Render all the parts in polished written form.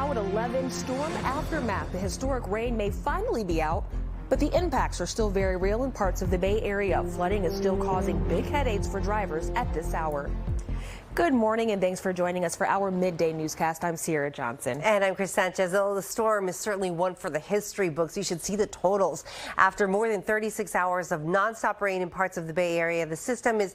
now at 11, storm aftermath. The historic rain may finally be out, but the impacts are still very real in parts of the Bay Area. Flooding is still causing big headaches for drivers at this hour. Good morning and thanks for joining us for our midday newscast. I'm Sierra Johnson. And I'm Chris Sanchez. Oh, the storm is certainly one for the history books. You should see the totals. After more than 36 hours of nonstop rain in parts of the Bay Area, the system is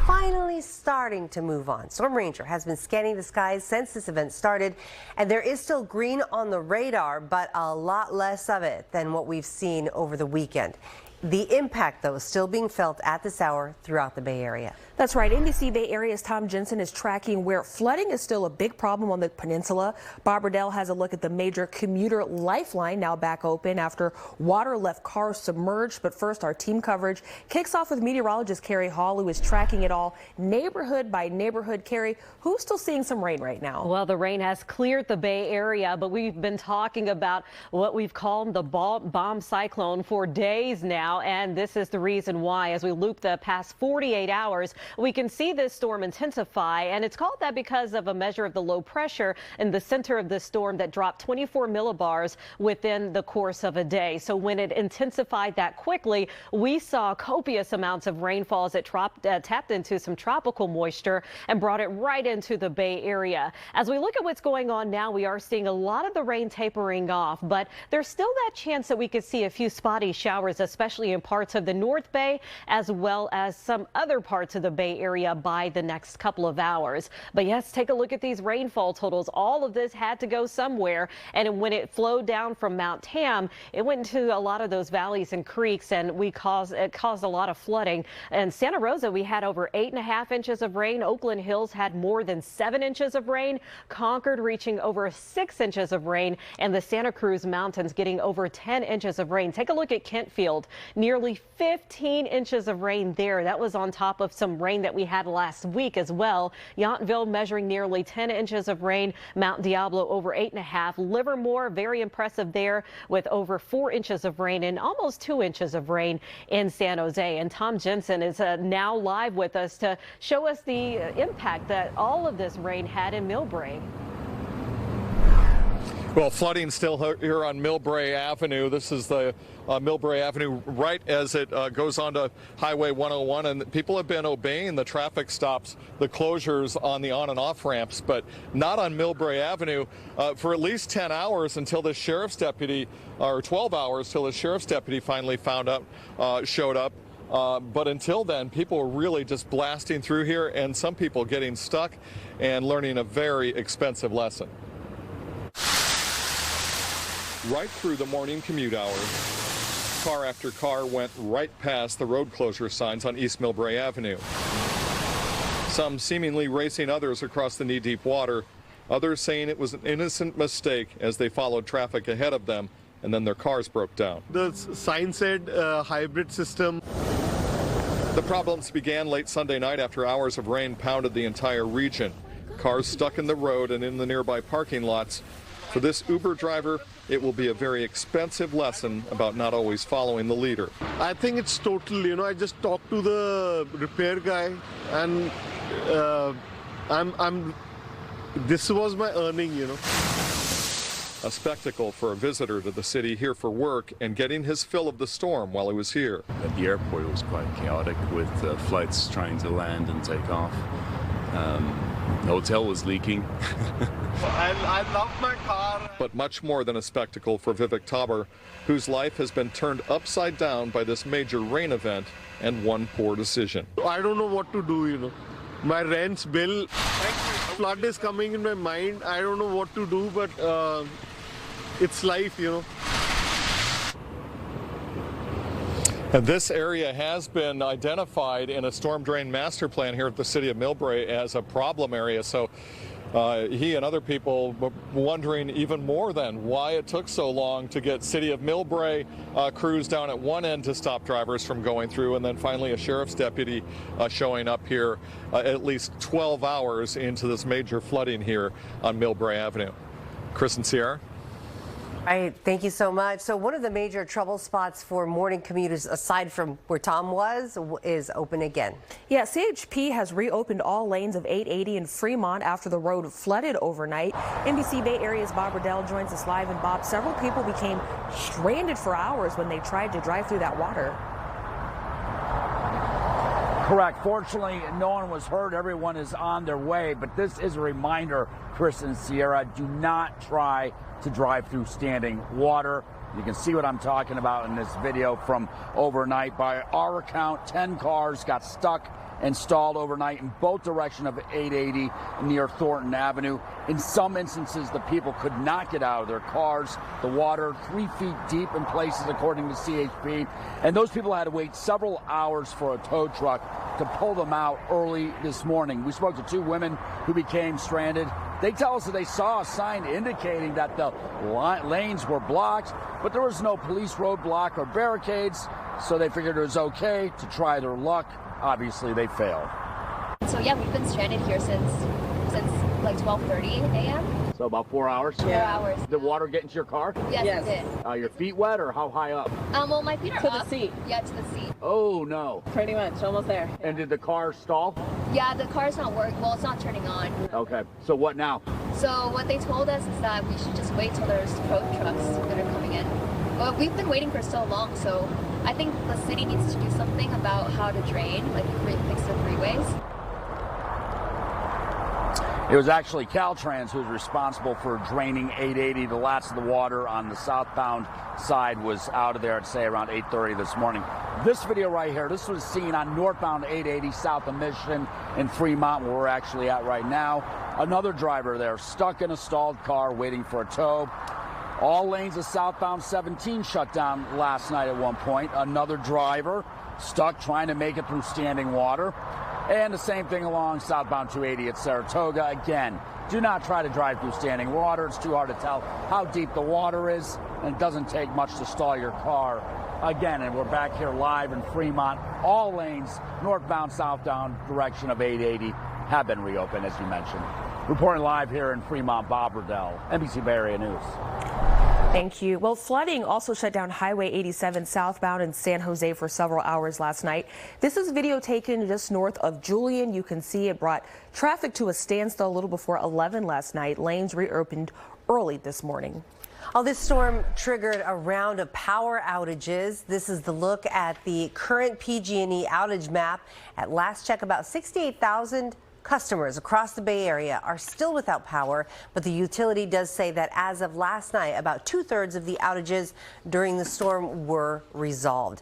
finally starting to move on. Storm Ranger has been scanning the skies since this event started, and there is still green on the radar, but a lot less of it than what we've seen over the weekend. The impact, though, is still being felt at this hour throughout the Bay Area. That's right. NBC Bay Area's Thom Jensen is tracking where flooding is still a big problem on the peninsula. Bob Redell has a look at the major commuter lifeline now back open after water left cars submerged. But first, our team coverage kicks off with meteorologist Kari Hall, who is tracking it all neighborhood by neighborhood. Kari, who's still seeing some rain right now? Well, the rain has cleared the Bay Area, but we've been talking about what we've called the bomb cyclone for days now. And this is the reason why, as we loop the past 48 hours, we can see this storm intensify. And it's called that because of a measure of the low pressure in the center of the storm that dropped 24 millibars within the course of a day. So when it intensified that quickly, we saw copious amounts of rainfall as it tapped into some tropical moisture and brought it right into the Bay Area. As we look at what's going on now, we are seeing a lot of the rain tapering off, but there's still that chance that we could see a few spotty showers, especially in parts of the North Bay, as well as some other parts of the Bay Area by the next couple of hours. But yes, take a look at these rainfall totals. All of this had to go somewhere, and when it flowed down from Mount Tam, it went into a lot of those valleys and creeks, and it caused a lot of flooding. In Santa Rosa, we had over 8.5 inches of rain. Oakland Hills had more than 7 inches of rain. Concord reaching over 6 inches of rain, and the Santa Cruz Mountains getting over 10 inches of rain. Take a look at Kentfield. Nearly 15 inches of rain there. That was on top of some rain that we had last week as well. Yountville measuring nearly 10 inches of rain. Mount Diablo over 8.5. Livermore, very impressive there with over 4 inches of rain and almost 2 inches of rain in San Jose. And Thom Jensen is now live with us to show us the impact that all of this rain had in Millbrae. Well, flooding still here on Millbrae Avenue. This is the Millbrae Avenue right as it goes on to Highway 101, and people have been obeying the traffic stops, the closures on the on and off ramps, but not on Millbrae Avenue for at least 10 hours until the sheriff's deputy, or 12 hours till the sheriff's deputy finally showed up. But until then, people were really just blasting through here, and some people getting stuck and learning a very expensive lesson. Right through the morning commute hours, car after car went right past the road closure signs on East Millbrae Avenue. Some seemingly racing others across the knee-deep water, others saying it was an innocent mistake as they followed traffic ahead of them, and then their cars broke down. The sign said hybrid system. The problems began late Sunday night after hours of rain pounded the entire region. Cars stuck in the road and in the nearby parking lots. For this Uber driver, it will be a very expensive lesson about not always following the leader. I think it's total, I just talked to the repair guy, and this was my earning, A spectacle for a visitor to the city here for work and getting his fill of the storm while he was here. At the airport, it was quite chaotic with flights trying to land and take off. The hotel was leaking. I love my car. But much more than a spectacle for Vivek Taber, whose life has been turned upside down by this major rain event and one poor decision. I don't know what to do, My rent's bill, flood is coming in my mind. I don't know what to do, but it's life, And this area has been identified in a storm drain master plan here at the city of Millbrae as a problem area. So he and other people were wondering even more then why it took so long to get city of Millbrae crews down at one end to stop drivers from going through, and then finally a sheriff's deputy showing up here at least 12 hours into this major flooding here on Millbrae Avenue. Chris and Sierra. All right, thank you so much. So one of the major trouble spots for morning commuters, aside from where Thom was, is open again. Yeah, CHP has reopened all lanes of 880 in Fremont after the road flooded overnight. NBC Bay Area's Bob Redell joins us live. And Bob, several people became stranded for hours when they tried to drive through that water. Correct. Fortunately, no one was hurt. Everyone is on their way. But this is a reminder, Chris and Sierra, do not try to drive through standing water. You can see what I'm talking about in this video from overnight. By our account, 10 cars got stuck and stalled overnight in both directions of 880 near Thornton Avenue. In some instances, the people could not get out of their cars. The water 3 feet deep in places, according to CHP. And those people had to wait several hours for a tow truck to pull them out early this morning. We spoke to 2 women who became stranded. They tell us that they saw a sign indicating that the lanes were blocked, but there was no police roadblock or barricades, so they figured it was okay to try their luck. Obviously, they failed. So yeah, we've been stranded here since like 12:30 a.m. So about 4 hours? 4 hours. Did water get into your car? Yes, it did. Your feet wet or how high up? Well, my feet are To up. the seat. Yeah, to the seat. Oh, no. Pretty much, almost there. And did the car stall? Yeah, the car's not working. Well, it's not turning on. Okay. So what now? So what they told us is that we should just wait till there's tow trucks that are coming in. But we've been waiting for so long, so I think the city needs to do something about how to drain, like fix the freeways. It was actually Caltrans who was responsible for draining 880. The last of the water on the southbound side was out of there at, say, around 8:30 this morning. This video right here, this was seen on northbound 880 south of Mission in Fremont, where we're actually at right now. Another driver there stuck in a stalled car waiting for a tow. All lanes of southbound 17 shut down last night at one point. Another driver stuck trying to make it through standing water. And the same thing along southbound 280 at Saratoga. Again, do not try to drive through standing water. It's too hard to tell how deep the water is, and it doesn't take much to stall your car. Again, and we're back here live in Fremont. All lanes, northbound, southbound direction of 880 have been reopened, as you mentioned. Reporting live here in Fremont, Bob Redell, NBC Bay Area News. Thank you. Well, flooding also shut down Highway 87 southbound in San Jose for several hours last night. This is video taken just north of Julian. You can see it brought traffic to a standstill a little before 11 last night. Lanes reopened early this morning. Oh, this storm triggered a round of power outages. This is the look at the current PG&E outage map. At last check, about 68,000 customers across the Bay Area are still without power, but the utility does say that as of last night, about 2/3 of the outages during the storm were resolved.